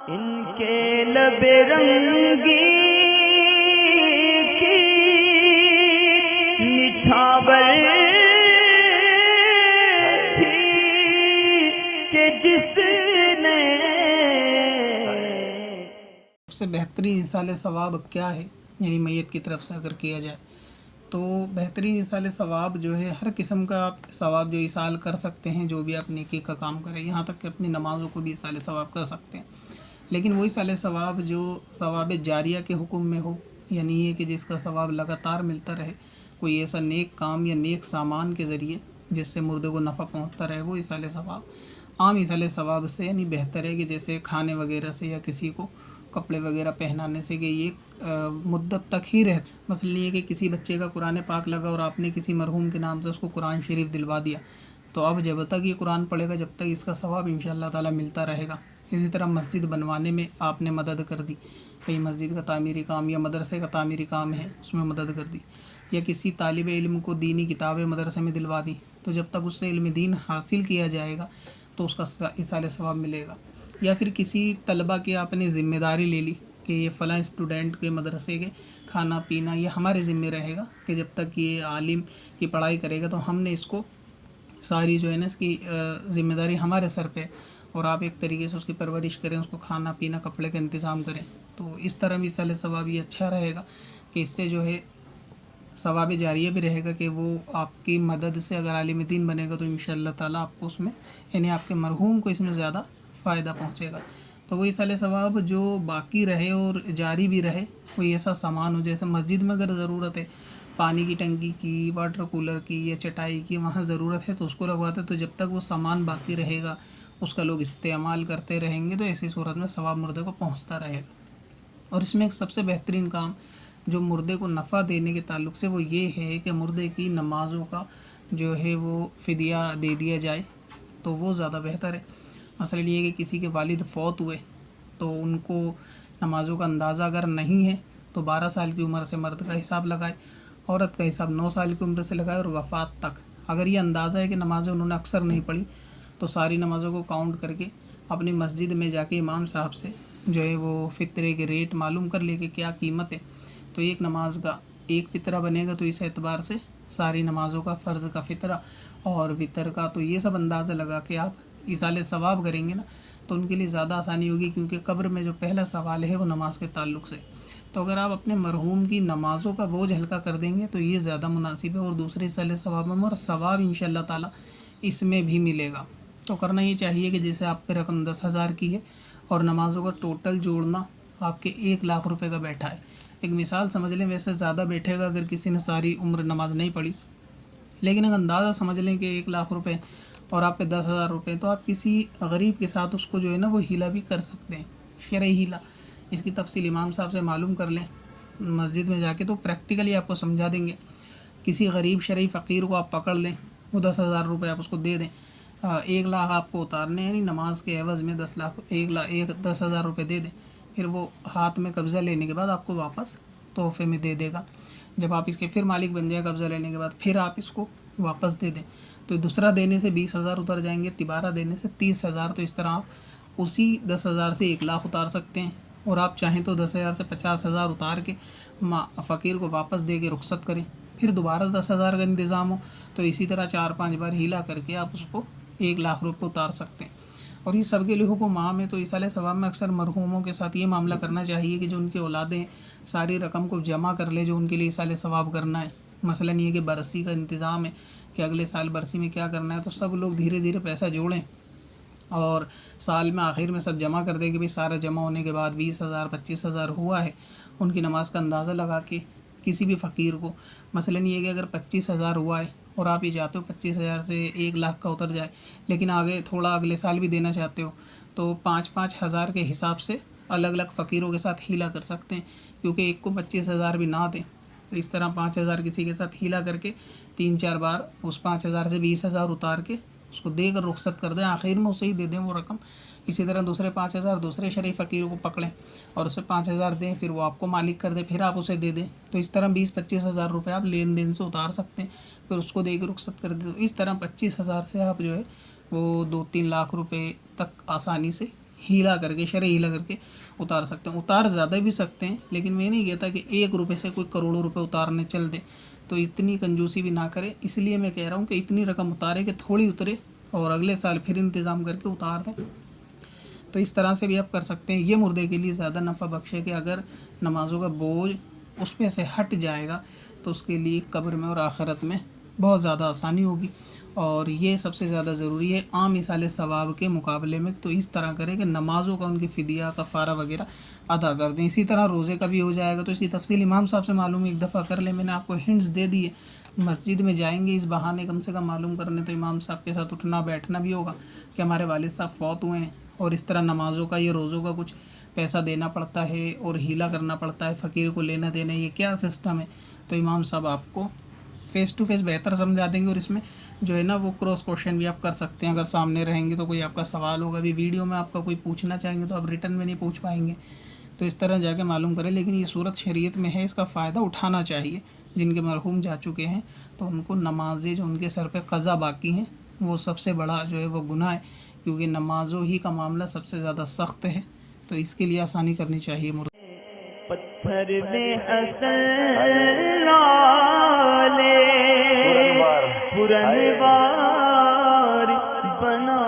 इनके लबे रंगी की निछावर थी कि जिसने सबसे बेहतरीन इसाले सवाब क्या है, यानी मैयत की तरफ से अगर किया जाए तो बेहतरीन इसाले सवाब जो है, हर किस्म का आप सवाब जो इसाल कर सकते हैं, जो भी आप नेकी का काम करें, यहाँ तक कि अपनी नमाज़ों को भी इसाले सवाब कर सकते हैं। लेकिन वही इसाले सवाब जो सवाब जारिया के हुक्म में हो, यानी ये कि जिसका सवाब लगातार मिलता रहे, कोई ऐसा नेक काम या नेक सामान के ज़रिए जिससे मुर्दे को नफ़ा पहुँचता रहे, वो इसाले सवाब। आम इसाले सवाब से यानी बेहतर है कि जैसे खाने वगैरह से या किसी को कपड़े वगैरह पहनाने से, कि ये मुद्दत तक ही रहे। मसलन ये कि किसी बच्चे का कुरान पाक लगा और आपने किसी मरहूम के नाम से उसको कुरान शरीफ दिलवा दिया, तो अब जब तक ये कुरान पढ़ेगा जब तक इसका सवाब इंशाअल्लाह ताला मिलता रहेगा। इसी तरह मस्जिद बनवाने में आपने मदद कर दी, कहीं मस्जिद का तामीरी काम या मदरसे का तामीरी काम है उसमें मदद कर दी, या किसी तालिब इल्म को दीनी किताबें मदरसे में दिलवा दी, तो जब तक उससे इल्म दीन हासिल किया जाएगा तो उसका इसाले सवाब मिलेगा। या फिर किसी तलबा की आपने ज़िम्मेदारी ले ली कि ये फ़लाँ स्टूडेंट के मदरसे के खाना पीना ये हमारे ज़िम्मे रहेगा, कि जब तक ये आलिम की पढ़ाई करेगा तो हमने इसको सारी जो है ना इसकी ज़िम्मेदारी हमारे सर पे, और आप एक तरीके से उसकी परवरिश करें, उसको खाना पीना कपड़े का इंतज़ाम करें, तो इस तरह भी साले सवाब ये अच्छा रहेगा कि इससे जो है सवाब जारिया भी रहेगा, कि वो आपकी मदद से अगर आलिम दीन बनेगा तो इंशाअल्लाह ताला आपको उसमें, यानी आपके मरहूम को इसमें ज़्यादा फ़ायदा पहुँचेगा। तो वही साले सवाब जो बाकी रहे और जारी भी रहे, कोई ऐसा सामान हो, जैसे मस्जिद में अगर ज़रूरत है पानी की टंकी की, वाटर कूलर की या चटाई की, वहाँ ज़रूरत है तो उसको लगवाते, तो जब तक वो सामान बाकी रहेगा उसका लोग इस्तेमाल करते रहेंगे, तो ऐसी सूरत में सवाब मुर्दे को पहुँचता रहेगा। और इसमें एक सबसे बेहतरीन काम जो मुर्दे को नफ़ा देने के ताल्लुक़ से वो ये है कि मुर्दे की नमाज़ों का जो है वो फ़िदिया दे दिया जाए, तो वो ज़्यादा बेहतर है। मसलन ये कि किसी के वालिद फ़ौत हुए तो उनको नमाज़ों का अंदाज़ा अगर नहीं है तो 12 साल की उम्र से मर्द का हिसाब लगाए, औरत का हिसाब 9 साल की उम्र से लगाए, और वफ़ात तक अगर ये अंदाज़ा है कि नमाज़ें उन्होंने अक्सर नहीं पढ़ी तो सारी नमाज़ों को काउंट करके अपनी मस्जिद में जाके इमाम साहब से जो है वो फ़ितरे के रेट मालूम कर ले कि क्या कीमत है, तो एक नमाज का एक फ़ितरा बनेगा, तो इस एतबार से सारी नमाज़ों का फ़र्ज़ का फ़ितरा और वितर का, तो ये सब अंदाज़ा लगा के आप इसाले सवाब करेंगे ना, तो उनके लिए ज़्यादा आसानी होगी, क्योंकि कब्र में जो पहला सवाल है वो नमाज के ताल्लुक़ से। तो अगर आप अपने मरहूम की नमाज़ों का बोझ हल्का कर देंगे तो ये ज़्यादा मुनासिब है, और दूसरे इसाले सवाब में, और सवाब इंशाअल्लाह ताला इसमें भी मिलेगा। तो करना ये चाहिए कि जैसे आप पे रकम 10,000 की है और नमाज़ों का टोटल जोड़ना आपके 1 लाख रुपये का बैठा है, एक मिसाल समझ लें, वैसे ज़्यादा बैठेगा अगर किसी ने सारी उम्र नमाज नहीं पढ़ी, लेकिन अगर अंदाज़ा समझ लें कि 1 लाख रुपये और आप पे 10,000 रुपये, तो आप किसी गरीब के साथ उसको जो है ना वो हीला भी कर सकते हैं, शरई हीला। इसकी तफसील इमाम साहब से मालूम कर लें मस्जिद में जाके, तो प्रैक्टिकली आपको समझा देंगे। किसी गरीब शरई फ़कीर को आप पकड़ लें, वो 10,000 रुपये आप उसको दे दें, 1 लाख आपको उतारने, यानी नमाज के एवज़ में 10,000 रुपये दे दें, फिर वो हाथ में कब्ज़ा लेने के बाद आपको वापस तोहफे में दे देगा। जब आप इसके फिर मालिक बन जाए कब्ज़ा लेने के बाद, फिर आप इसको वापस दे दें, तो दूसरा देने से 20,000 उतर जाएंगे, तिबारा देने से 30,000, तो इस तरह आप उसी 10,000 से 1 लाख उतार सकते हैं। और आप चाहें तो 10,000 से 50,000 उतार के फ़कीर को वापस दे के रुखसत करें, फिर दोबारा 10,000 का इंतज़ाम हो तो इसी तरह 4-5 बार हीला करके आप उसको 1 लाख रुपये उतार सकते हैं। और ये सबके लिए हुक्म आम है, तो इसाले सवाब में अक्सर मरहूमों के साथ ये मामला करना चाहिए कि जो उनके औलादें सारी रकम को जमा कर ले जो उनके लिए इसाले सवाब करना है। मसलन ये कि बरसी का इंतज़ाम है कि अगले साल बरसी में क्या करना है, तो सब लोग धीरे धीरे पैसा जोड़ें और साल में आखिर में सब जमा कर दें कि भाई सारा जमा होने के बाद 20,000 25,000 हुआ है, उनकी नमाज का अंदाज़ा लगा के किसी भी फ़कीर को, मसलन ये कि अगर 25,000 हुआ है और आप ये चाहते हो 25,000 से 1 लाख का उतर जाए, लेकिन आगे थोड़ा अगले साल भी देना चाहते हो, तो 5-5 हज़ार के हिसाब से अलग अलग फ़कीरों के साथ हीला कर सकते हैं, क्योंकि एक को 25,000 भी ना दें, तो इस तरह 5,000 किसी के साथ हीला करके 3-4 बार उस 5,000 से 20,000 उतार के उसको देकर रुखसत कर दें, आखिर में उसे ही दे दें वो रकम। इसी तरह दूसरे 5,000 दूसरे शरीफ फ़कीरों को पकड़ें और उसे 5,000 दें, फिर वो आपको मालिक कर दे, फिर आप उसे दे दें, तो इस तरह 20-25 हज़ार रुपये आप लेन देन से उतार सकते हैं, फिर उसको देकर रुखसत कर दें। तो इस तरह 25,000 से आप जो है वो 2-3 लाख रुपए तक आसानी से हीला करके, शरह हीला करके उतार सकते हैं। उतार ज़्यादा भी सकते हैं, लेकिन मैं नहीं कहता कि 1 रुपये से कोई करोड़ों रुपए उतारने चल दे, तो इतनी कंजूसी भी ना करे। इसलिए मैं कह रहा हूँ कि इतनी रकम उतारे कि थोड़ी उतरे और अगले साल फिर इंतज़ाम करके उतार दें। तो इस तरह से भी आप कर सकते हैं। ये मुर्दे के लिए ज़्यादा नफ़ा बख्श है कि अगर नमाज़ों का बोझ उस पे से हट जाएगा तो उसके लिए कब्र में और आखिरत में बहुत ज़्यादा आसानी होगी। और ये सबसे ज़्यादा ज़रूरी है आम इसाले सवाब के मुकाबले में। तो इस तरह करें कि नमाज़ों का उनकी फ़िदिया कफ़ारा वगैरह अदा कर दें। इसी तरह रोज़े का भी हो जाएगा। तो इसकी तफसील इमाम साहब से मालूम एक दफ़ा कर लें। मैंने आपको हिंट्स दे दिए। मस्जिद में जाएंगे इस बहाने कम से कम मालूम करने, तो इमाम साहब के साथ उठना बैठना भी होगा कि हमारे वालिद साहब फौत हुए हैं और इस तरह नमाज़ों का, ये रोज़ों का कुछ पैसा देना पड़ता है और हीला करना पड़ता है, फ़कीर को लेना देना, ये क्या सिस्टम है। तो इमाम साहब आपको फ़ेस टू फेस बेहतर समझा देंगे। और इसमें जो है ना वो क्रॉस क्वेश्चन भी आप कर सकते हैं। अगर सामने रहेंगे तो कोई आपका सवाल होगा, अभी वीडियो में आपका कोई पूछना चाहेंगे तो आप रिटर्न में नहीं पूछ पाएंगे। तो इस तरह जाके मालूम करें। लेकिन ये सूरत शरीयत में है, इसका फ़ायदा उठाना चाहिए। जिनके मरहूम जा चुके हैं तो उनको नमाज़ें जो उनके सर पे क़ज़ा बाकी हैं वो सबसे बड़ा जो है वो गुनाह है, क्योंकि नमाज़ों ही का मामला सबसे ज़्यादा सख्त है। तो इसके लिए आसानी करनी चाहिए। पत्थर में असल लाले पुरनवार बना